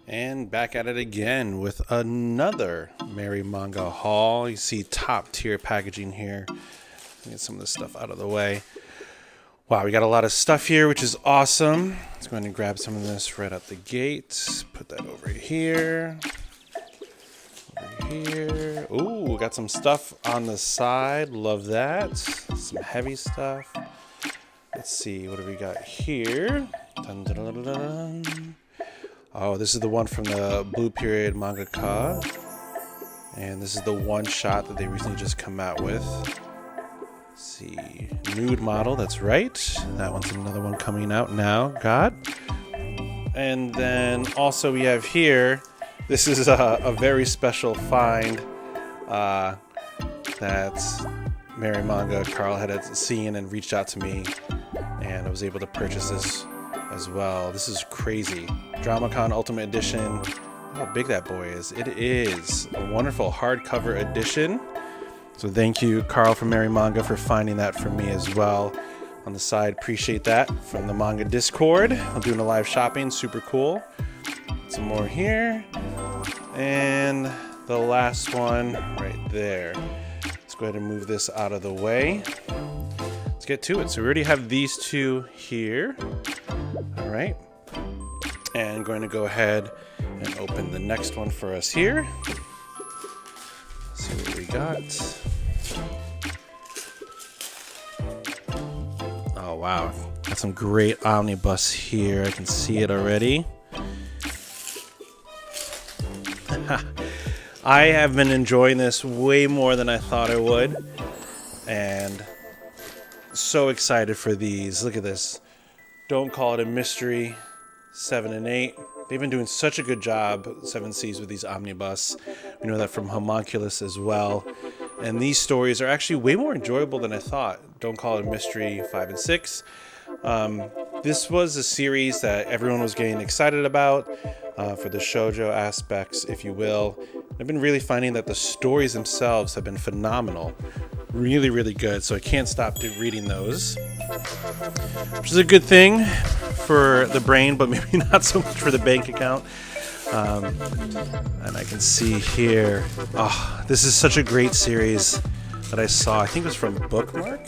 And back at it again with another Mary Manga haul. You see top tier packaging here. Get some of this stuff out of the way. Wow, we got a lot of stuff here, which is awesome. Let's go ahead and grab some of this right out the gate. Put that over here. Over here. Ooh, got some stuff on the side. Love that. Some heavy stuff. Let's see, what do we got here? Dun, dun, dun, dun, dun. Oh, this is the one from the Blue Period mangaka. And this is the one shot that they recently just come out with. Let's see, nude model, that's right. That one's another one coming out now, And then also we have here, this is a very special find that Mary Manga Carl had seen and reached out to me. And I was able to purchase this as well. This is crazy. DramaCon Ultimate Edition. How big that boy is. It is a wonderful hardcover edition. So thank you, Carl from Mary Manga, for finding that for me as well. On the side, appreciate that from the Manga Discord. I'm doing a live shopping, super cool. Some more here. And the last one right there. Let's go ahead and move this out of the way. Let's get to it. So we already have these two here. All right. And going to go ahead and open the next one for us here. Let's see what we got. Oh, wow. Got some great omnibus here. I can see it already. I have been enjoying this way more than I thought I would. And so excited for these. Look at this. Don't Call It a Mystery, 7 and 8. They've been doing such a good job, 7 Seas, with these omnibus. We know that from Homunculus as well. And these stories are actually way more enjoyable than I thought. Don't Call It a Mystery, 5 and 6. This was a series that everyone was getting excited about for the shoujo aspects, if you will. I've been really finding that the stories themselves have been phenomenal. Really, really good. So I can't stop reading those. Which is a good thing for the brain, but maybe not so much for the bank account. And I can see here, oh, this is such a great series that I saw. I think it was from Bookmark.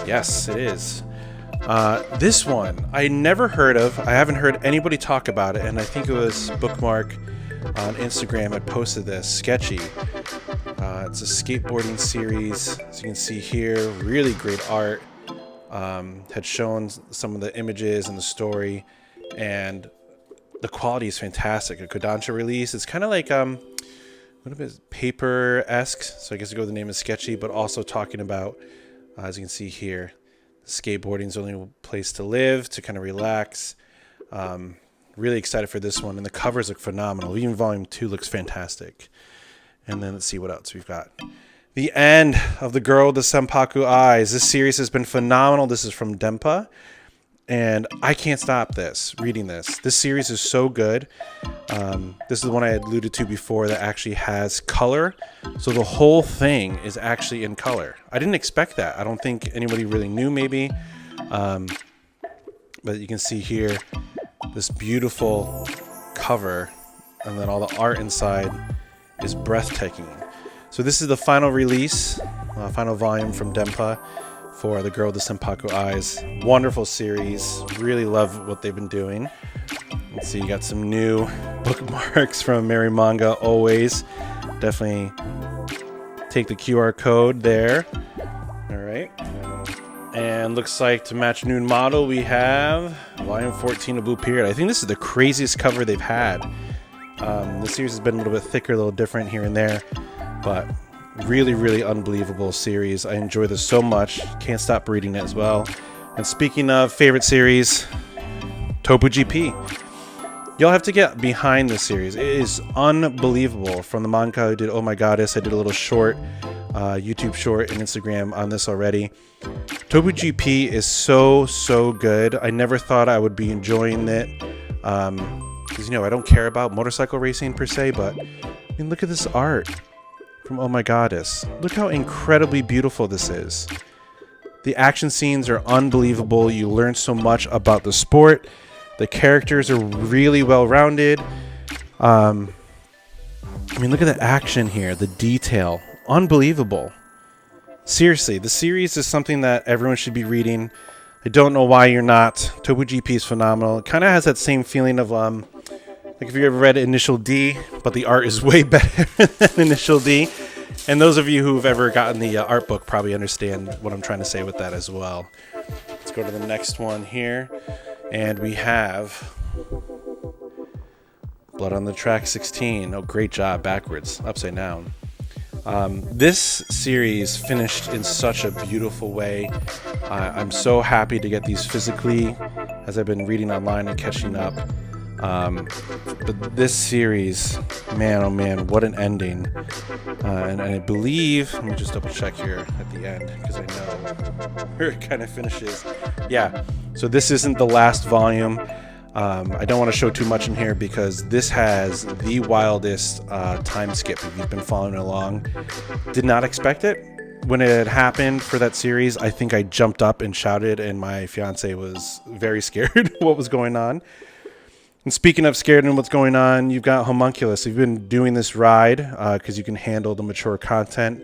Yes, it is. This one I never heard of. I haven't heard anybody talk about it, and I think it was Bookmark on Instagram had posted this. Sketchy. It's a skateboarding series, as you can see here. Really great art. Had shown some of the images and the story, and the quality is fantastic. A Kodansha release. It's kind of like what is it, paper-esque. So I guess the name is Sketchy, but also talking about, as you can see here, skateboarding is the only place to live, to kind of relax. Really excited for this one, and the covers look phenomenal. Even Volume 2 looks fantastic. And then let's see what else we've got. The End of the Girl with the Senpaku Eyes. This series has been phenomenal. This is from Dempa, and I can't stop reading this. This series is so good. This is the one I had alluded to before that actually has color. So the whole thing is actually in color. I didn't expect that. I don't think anybody really knew, maybe. But you can see here this beautiful cover, and then all the art inside is breathtaking. So this is the final release, final volume from Dempa for The Girl with the Senpaku Eyes. Wonderful series. Really love what they've been doing. Let's see, you got some new bookmarks from Mary Manga, always. Definitely take the QR code there. All right. And looks like to match nude model, we have Volume 14 of Blue Period. I think this is the craziest cover they've had. The series has been a little bit thicker, a little different here and there, but really, really unbelievable series. I enjoy this so much. Can't stop reading it as well. And speaking of favorite series, Topu GP. You'll have to get behind this series. It is unbelievable. From the manga who did Oh My Goddess, I did a little short, YouTube short and Instagram on this already. Topu GP is so good. I never thought I would be enjoying it. Because, I don't care about motorcycle racing per se, but I mean, look at this art from Oh My Goddess. Look how incredibly beautiful this is. The action scenes are unbelievable. You learn so much about the sport. The characters are really well rounded. I mean, look at the action here, the detail, unbelievable. Seriously, the series is something that everyone should be reading. I don't know why you're not. Tobu GP is phenomenal. It kind of has that same feeling of like if you ever read Initial D, but the art is way better than Initial D. And those of you who've ever gotten the art book probably understand what I'm trying to say with that as well. Let's go to the next one here. And we have Blood on the Track 16. Oh, great job. Backwards. Upside down. This series finished in such a beautiful way. I'm so happy to get these physically as I've been reading online and catching up. But this series, man, oh man, what an ending. And I believe, let me just double check here at the end because I know where it kind of finishes. Yeah, so this isn't the last volume. I don't want to show too much in here because this has the wildest time skip if you've been following along. Did not expect it. When it happened for that series, I think I jumped up and shouted, and my fiance was very scared what was going on. And speaking of scared and what's going on, you've got Homunculus. You've been doing this ride because you can handle the mature content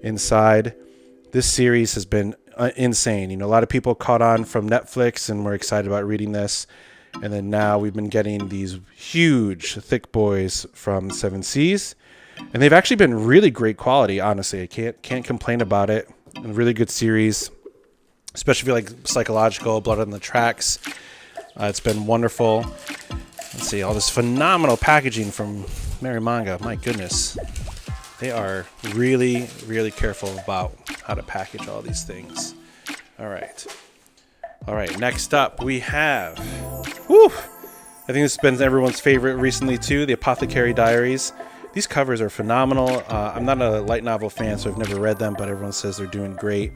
inside. This series has been insane. You know, a lot of people caught on from Netflix and were excited about reading this. And then now we've been getting these huge, thick boys from Seven Seas. And they've actually been really great quality, honestly. I can't complain about it. A really good series, especially if you like psychological, Blood on the Tracks. It's been wonderful. Let's see, all this phenomenal packaging from Manga. My goodness. They are really, really careful about how to package all these things. All right, next up we have, I think this has been everyone's favorite recently too, the Apothecary Diaries. These covers are phenomenal. I'm not a light novel fan, so I've never read them, but everyone says they're doing great.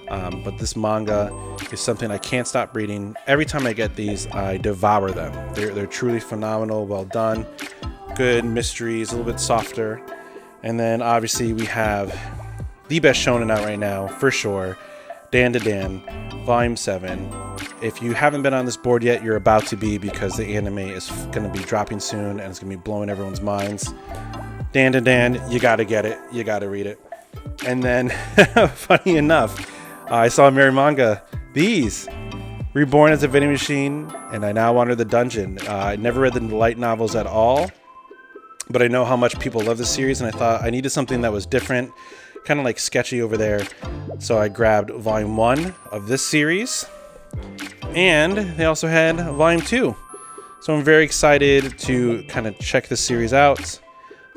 But this manga is something I can't stop reading. Every time I get these, I devour them. They're truly phenomenal, well done. Good mysteries, a little bit softer. And then obviously we have the best shonen out right now, for sure, Dan to Dan, Volume 7. If you haven't been on this board yet, you're about to be because the anime is going to be dropping soon and it's going to be blowing everyone's minds. Dan to Dan, you got to get it. You got to read it. And then, funny enough, I saw Manga. These, Reborn as a Vending Machine, and I Now Wander the Dungeon. I never read the light novels at all, but I know how much people love this series, and I thought I needed something that was different, kind of like sketchy over there. So I grabbed Volume 1 of this series, and they also had Volume 2. So I'm very excited to kind of check this series out.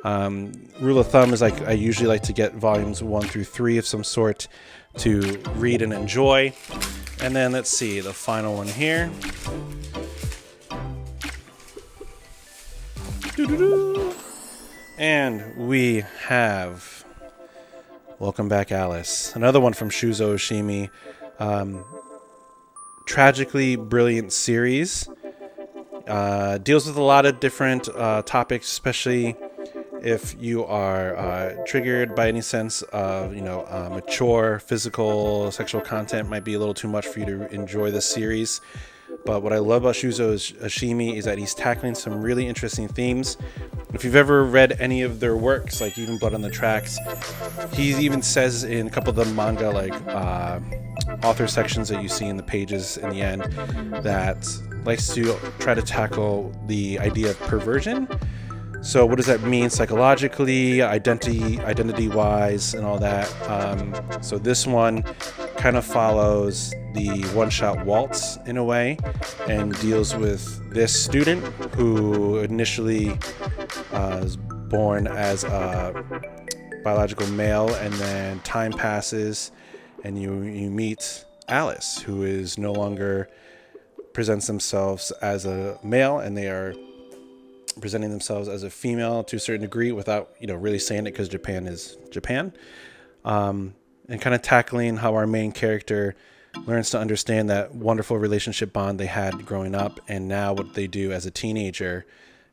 Rule of thumb is like I usually like to get volumes 1 through 3 of some sort to read and enjoy. And then let's see the final one here. Doo-doo-doo. And we have Welcome Back, Alice. Another one from Shuzo Oshimi. Tragically brilliant series. Deals with a lot of different topics, especially if you are triggered by any sense of, mature physical, sexual content. Might be a little too much for you to enjoy this series. But what I love about Shuzo Oshimi is that he's tackling some really interesting themes. If you've ever read any of their works, like even Blood on the Tracks, he even says in a couple of the manga, author sections that you see in the pages in the end, that likes to try to tackle the idea of perversion. So what does that mean psychologically, identity-wise, and all that? So this one kind of follows the one-shot waltz in a way and deals with this student who initially is born as a biological male, and then time passes and you meet Alice, who is no longer presents themselves as a male, and they are presenting themselves as a female to a certain degree without, really saying it because Japan is Japan. And kind of tackling how our main character learns to understand that wonderful relationship bond they had growing up, and now what they do as a teenager,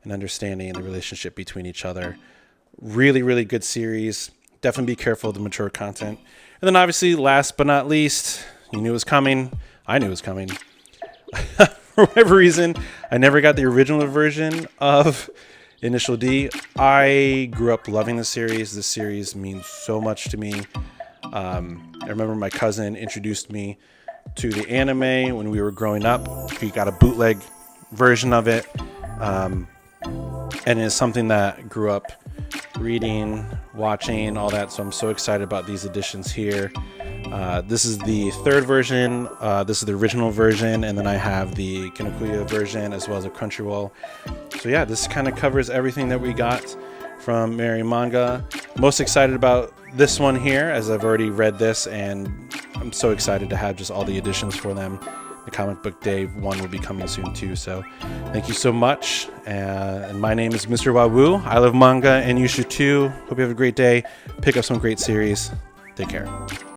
and understanding the relationship between each other. Really, really good series. Definitely be careful of the mature content. And then obviously, last but not least, you knew it was coming. I knew it was coming. for whatever reason, I never got the original version of Initial D. I grew up loving the series. This series means so much to me. I remember my cousin introduced me to the anime when we were growing up. He got a bootleg version of it. And it's something that grew up reading, watching, all that. So I'm so excited about these editions here. This is the third version. This is the original version, and then I have the Kinokuniya version as well as a Crunchyroll. So yeah, this kind of covers everything that we got from Mary Manga. Most excited about this one here, as I've already read this, and I'm so excited to have just all the editions for them. The Comic Book Day 1 will be coming soon too. So thank you so much. And my name is Mr. Wawu. I love manga, and you should too. Hope you have a great day. Pick up some great series. Take care.